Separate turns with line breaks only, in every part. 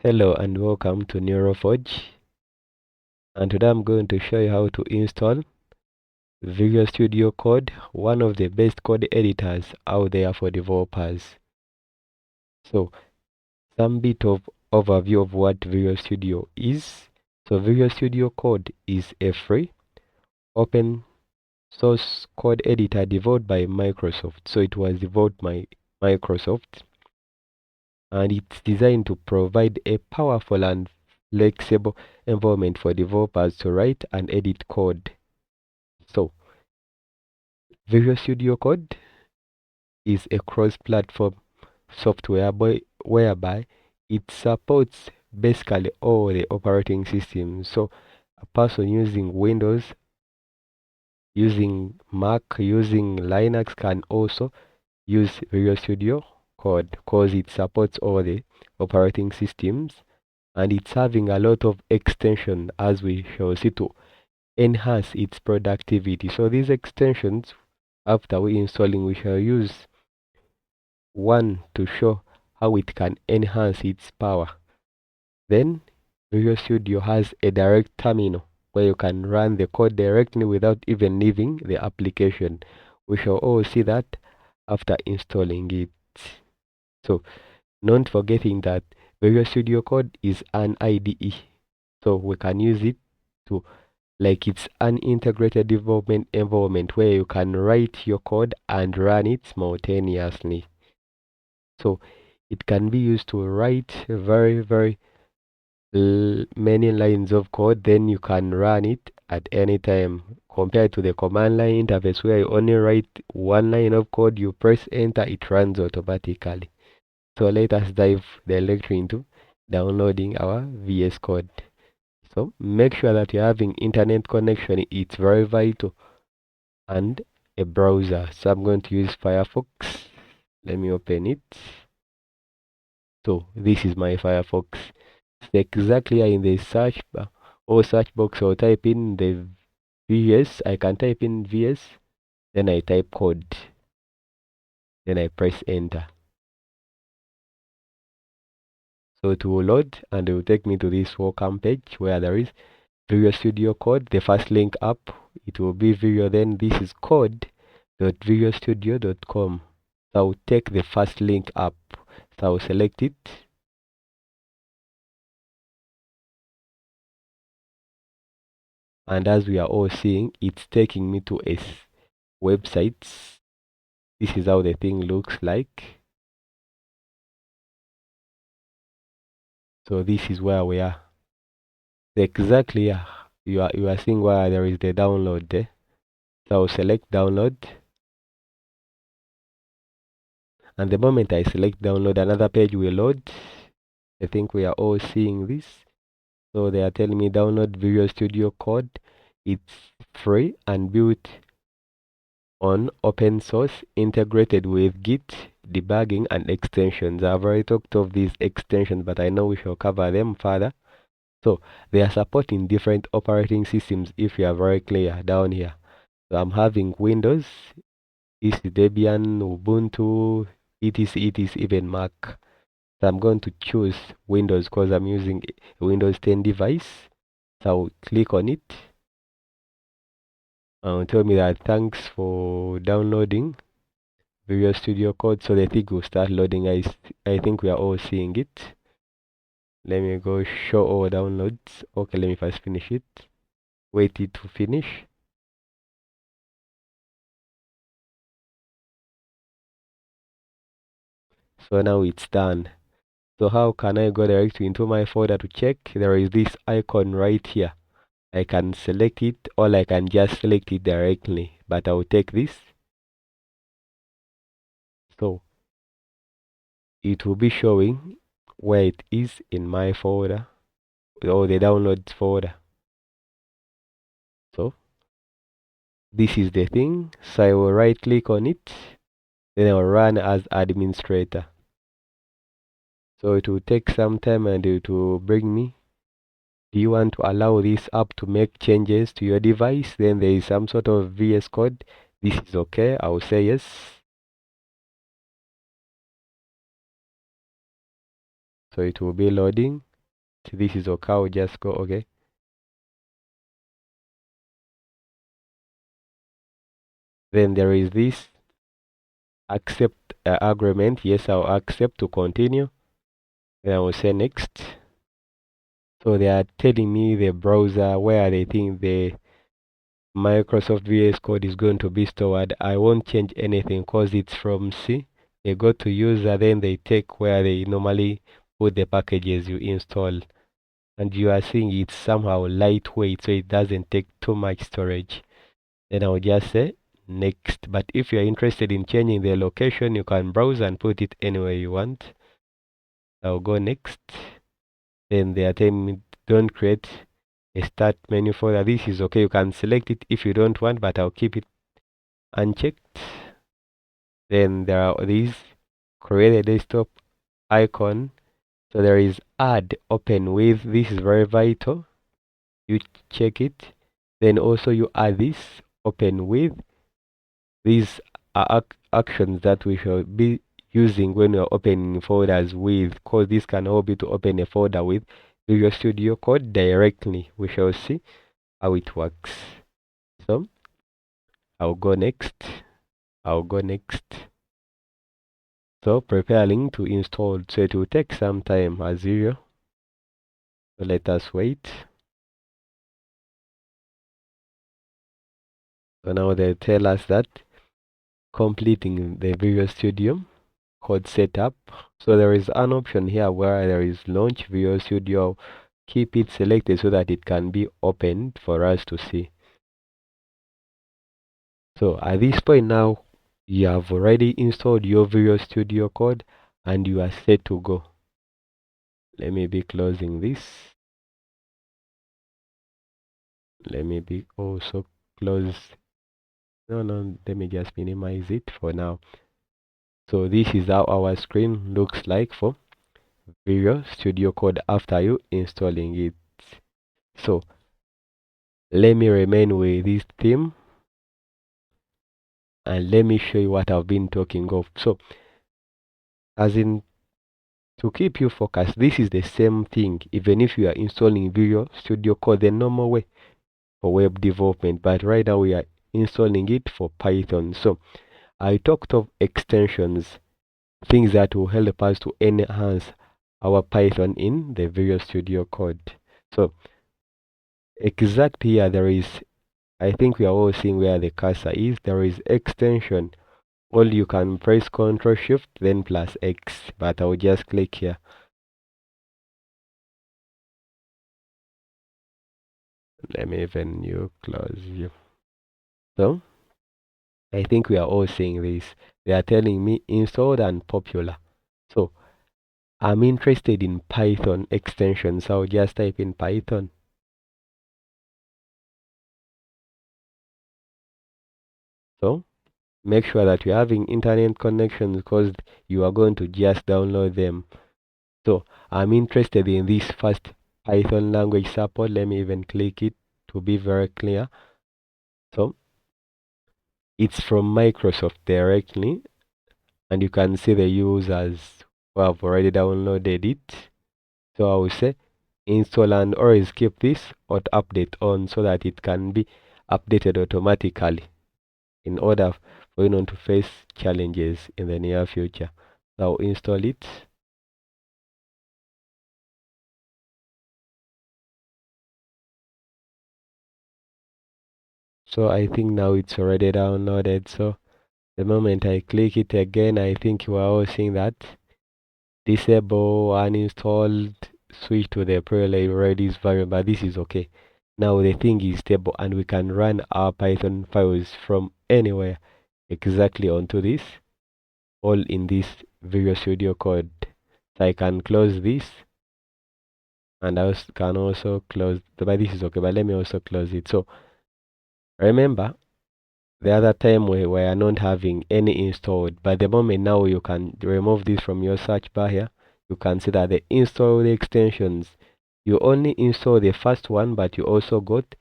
Hello and welcome to NeuroForge, and today I'm going to show you how to install Visual Studio Code, one of the best code editors out there for developers. So, some bit of overview of what Visual Studio is. So, Visual Studio Code is a free, open source code editor developed by Microsoft. So, it was developed by Microsoft, and it's designed to provide a powerful and flexible environment for developers to write and edit code. So, Visual Studio Code is a cross-platform software whereby it supports basically all the operating systems. So, a person using Windows, using Mac, using Linux can also use Visual Studio Code because it supports all the operating systems, and it's having a lot of extension, as we shall see, to enhance its productivity. So these extensions, after we installing, we shall use one to show how it can enhance its power. Then Visual Studio has a direct terminal where you can run the code directly without even leaving the application. We shall all see that after installing it. So, not forgetting that Visual Studio Code is an IDE, so we can use it to, like, it's an integrated development environment where you can write your code and run it simultaneously. So it can be used to write very many lines of code, then you can run it at any time, compared to the command line interface where you only write one line of code, you press enter, it runs automatically. So let us dive directly into downloading our VS Code. So make sure that you're having internet connection, it's very vital, and a browser. So I'm going to use Firefox. Let me open it. So this is my Firefox. Exactly in the search bar or search box, I'll type in the VS. I can type in VS, then I type code, then I press enter. So it will load and it will take me to this welcome page where there is Visual Studio Code, the first link up. It will be Visual, then this is code.visualstudio.com. So I'll take the first link up. So I'll select it. And as we are all seeing, it's taking me to a website. This is how the thing looks like. So this is where we are. Exactly, you are seeing where there is the download there. So I'll select download. And the moment I select download, another page will load. I think we are all seeing this. So they are telling me download Visual Studio Code. It's free and built on open source, integrated with Git, debugging, and extensions. I've already talked of these extensions, but I know we shall cover them further. So they are supporting different operating systems, if you are very clear down here. So I'm having Windows, is Debian, Ubuntu, etc, even Mac. So I'm going to choose Windows because I'm using a Windows 10 device. So I'll click on it. Tell me that thanks for downloading Visual Studio Code. So the thing will start loading. I think we are all seeing it. Let me go show all downloads. Okay, let me first finish it. Wait it to finish. So now it's done. So how can I go directly into my folder to check? There is this icon right here. I can select it, or I can just select it directly, but I'll take this. So it will be showing where it is in my folder, or the downloads folder. So this is the thing. So I will right click on it, then I will run as administrator. So it will take some time and it will bring me, do you want to allow this app to make changes to your device? Then there is some sort of VS Code. This is okay. I will say yes. So it will be loading. This is okay. I'll just go okay. Then there is this accept agreement. Yes, I'll accept to continue. Then I will say next. So they are telling me the browser where they think the Microsoft VS Code is going to be stored. I won't change anything because it's from C. They go to user, then they take where they normally put the packages you install. And you are seeing it's somehow lightweight, so it doesn't take too much storage. Then I'll just say next. But if you're interested in changing the location, you can browse and put it anywhere you want. I'll go next. Then they are telling me don't create a start menu folder. This is okay. You can select it if you don't want, but I'll keep it unchecked. Then there are these create a desktop icon. So there is add open with. This is very vital. You check it. Then also you add this open with. These are actions that we shall be using when we're opening folders with, because this can help you to open a folder with Visual Studio Code directly. We shall see how it works. So I'll go next. I'll go next. So preparing to install. So it will take some time as usual. So let us wait. So now they tell us that completing the Visual Studio Code setup. So there is an option here where there is launch Visual Studio. Keep it selected so that it can be opened for us to see. So at this point now, you have already installed your Visual Studio Code and you are set to go. Let me be closing this. Let me be also close. No, let me just minimize it for now. So this is how our screen looks like for Visual Studio Code after you installing it. So let me remain with this theme and let me show you what I've been talking of. So as in, to keep you focused, this is the same thing even if you are installing Visual Studio Code the normal way for web development, but right now we are installing it for Python. So I talked of extensions, things that will help us to enhance our Python in the Visual Studio Code. So exactly here there is, I think we are all seeing where the cursor is. There is extension. All you can press Ctrl Shift then plus X, but I'll just click here. Let me even new close view. So I think we are all seeing this. They are telling me installed and popular. So I'm interested in Python extensions. So I'll just type in Python. So make sure that you're having internet connections because you are going to just download them. So I'm interested in this first Python language support. Let me even click it to be very clear. So it's from Microsoft directly, and you can see the users who have already downloaded it. So I will say install and always keep this auto update on so that it can be updated automatically in order for you not to face challenges in the near future. So I'll install it. So I think now it's already downloaded. So the moment I click it again, I think you are all seeing that disable uninstalled, switch to the pre-Redis variable, but this is okay. Now the thing is stable and we can run our Python files from anywhere exactly onto this, all in this Visual Studio Code. So I can close this and I can also close, but this is okay, but let me also close it. So remember the other time we were not having any installed, but the moment now you can remove this from your search bar here, you can see that the install the extensions, you only install the first one, but you also got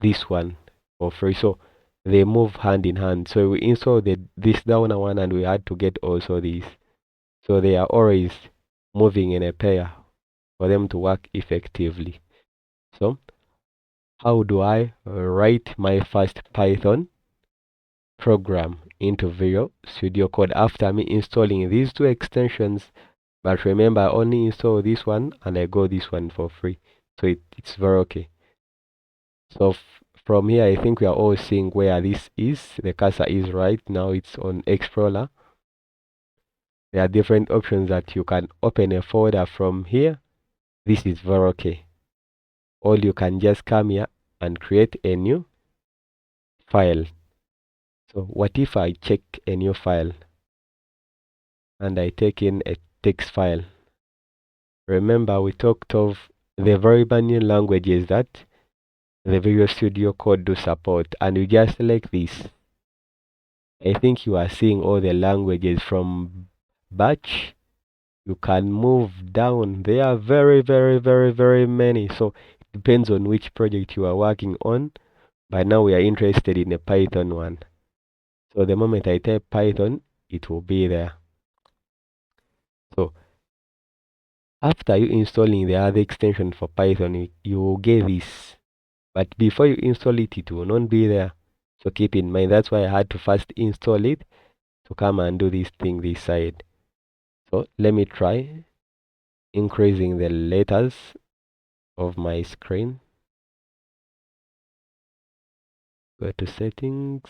this one for free. So they move hand in hand. So we install this down one and we had to get also this. So they are always moving in a pair. for them to work effectively. So how do I write my first Python program into Visual Studio Code after me installing these two extensions? But remember, I only install this one and I got this one for free, so it's very okay. So from here, I think we are all seeing where this is. The cursor is right now, it's on Explorer. There are different options that you can open a folder from here. This is very okay. Or you can just come here and create a new file. So what if I check a new file and I take in a text file? Remember, we talked of the very many languages that the Visual Studio Code do support, and you just select this. I think you are seeing all the languages from batch. You can move down. There are very many. So it depends on which project you are working on. But now we are interested in a Python one. So the moment I type Python, it will be there. So after you installing the other extension for Python, you will get this. But before you install it, it will not be there. So keep in mind, that's why I had to first install it to come and do this thing this side. So let me try increasing the letters of my screen. Go to settings.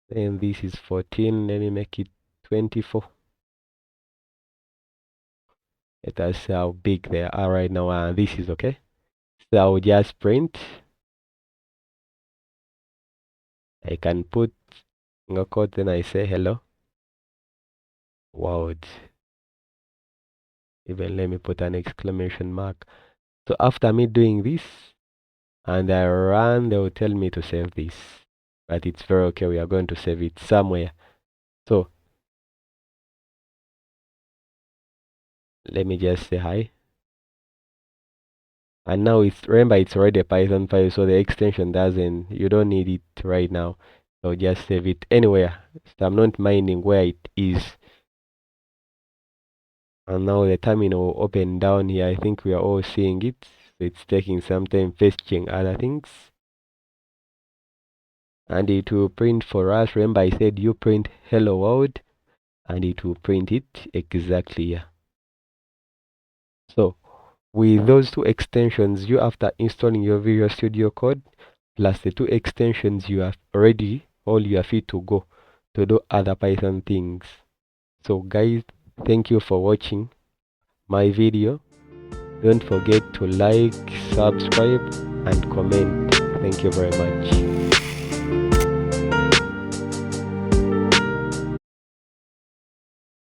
Then this is 14. Let me make it 24. Let us see how big they are right now. And this is okay. So I'll just print. I can put a code, then I say hello world. Even let me put an exclamation mark. So after me doing this and I run, they will tell me to save this. But it's very okay. We are going to save it somewhere. So let me just say hi. And now remember it's already a Python file, so the extension you don't need it right now. So just save it anywhere. So I'm not minding where it is. And now the terminal will open down here. I think we are all seeing it. So it's taking some time fetching other things. And it will print for us. Remember I said you print hello world, and it will print it exactly here. So with those two extensions, you after installing your Visual Studio Code plus the two extensions, you are ready, all you are fit to go to do other Python things. So guys, thank you for watching my video. Don't forget to like, subscribe and comment. Thank you very much.